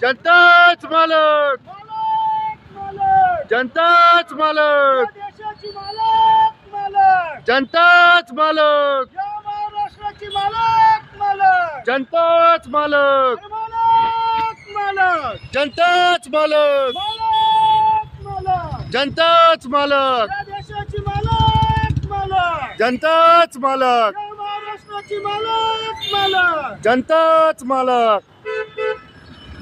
जनताच मालक, जनताच मालक, देशाची मालक, जनताच मालक, या महाराष्ट्राची मालक, जनताच मालक, मालक, जनताच मालक, जनताच मालक, या देशाची मालक, जनताच मालक, या महाराष्ट्राची मालक. जनताच मालक.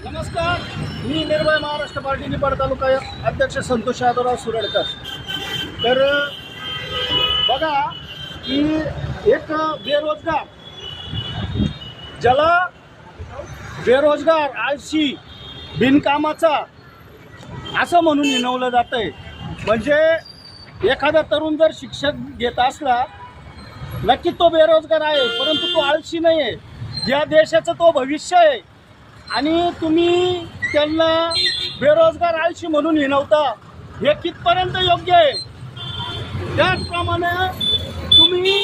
नमस्कार, मी निर्भय महाराष्ट्र पार्टी निपाड तालुका अध्यक्ष संतोष यादवराव सुरडकर. तर बघा की एक बेरोजगार, ज्याला बेरोजगार, आळशी, बिनकामाचा असं म्हणून हिणवलं जातंय. म्हणजे एखादा तरुण जर शिक्षण घेत असला, नक्की तो बेरोजगार आहे, परंतु तो आळशी नाही आहे. या देशाचं तो भविष्य आहे आणि तुम्ही त्यांना बेरोजगार, आळशी म्हणून हिणवता, हे कितपर्यंत योग्य आहे? त्याचप्रमाणे तुम्ही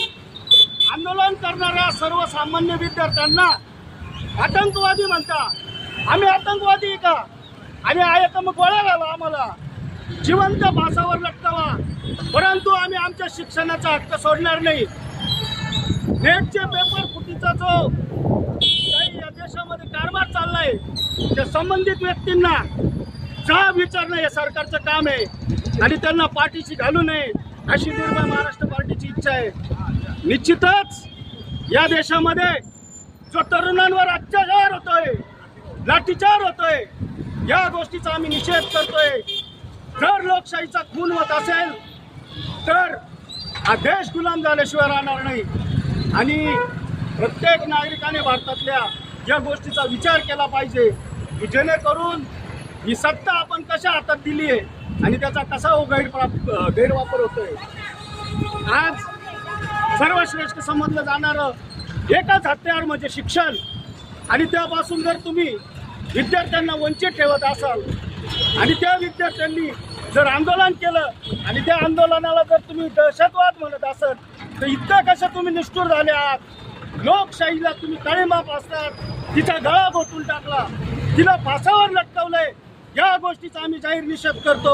आंदोलन करणाऱ्या सर्वसामान्य विद्यार्थ्यांना आतंकवादी म्हणता. आम्ही आतंकवादी आहे का? आणि आहे तर मग गोळ्या घाला, आम्हाला जिवंत फासावर लटकावा, परंतु आम्ही आमच्या शिक्षणाचा हक्क सोडणार नाही. नेटचे पेपर फुटीचा जो काही या देशामध्ये कारभार चाललाय, त्या संबंधित व्यक्तींना जाब विचारणं हे सरकारचं काम आहे आणि त्यांना पाठीशी घालू नये अशी निर्भय महाराष्ट्र पार्टीची इच्छा आहे. निश्चितच या देशामध्ये जो तरुणांवर अत्याचार होतोय, लाठीचार होतोय, या गोष्टीचा आम्ही निषेध करतोय. जर लोकशाहीचा खून होत असेल तर हा देश गुलाम झाल्याशिवाय राहणार नाही आणि प्रत्येक नागरिकाने भारतातल्या या गोष्टीचा विचार केला पाहिजे की जेणेकरून ही सत्ता आपण कशा हातात दिली आहे आणि त्याचा कसा गैरवापर होतोय. आज सर्वश्रेष्ठ समजलं जाणारं एकच हत्यार म्हणजे शिक्षण, आणि त्यापासून जर तुम्ही विद्यार्थ्यांना वंचित ठेवत असाल आणि त्या विद्यार्थ्यांनी जर आंदोलन केलं आणि त्या आंदोलनाला जर तुम्ही दहशतवाद म्हणत असाल तर इतकं कसं तुम्ही निष्ठुर झाले आहात. लोकशाहीला तुम्ही काळीमाप असतात, तिचा गळा घोटून टाकला, तिला फासावर लटकवलंय. या गोष्टीचा आम्ही जाहीर निषेध करतो.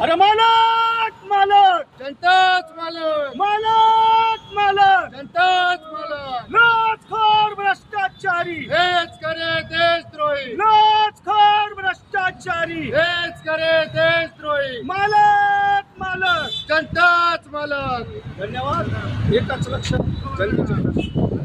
अरे मालक, मालक, जनताच मालक, मालक, जनताच मालक. लाचखोर भ्रष्टाचारी, हेच करे देशद्रोही, लाचखोर भ्रष्टाचारी, हेच करे देशद्रोही. मालक. जनताच मालक. धन्यवाद. एकच लक्ष, जनतेचं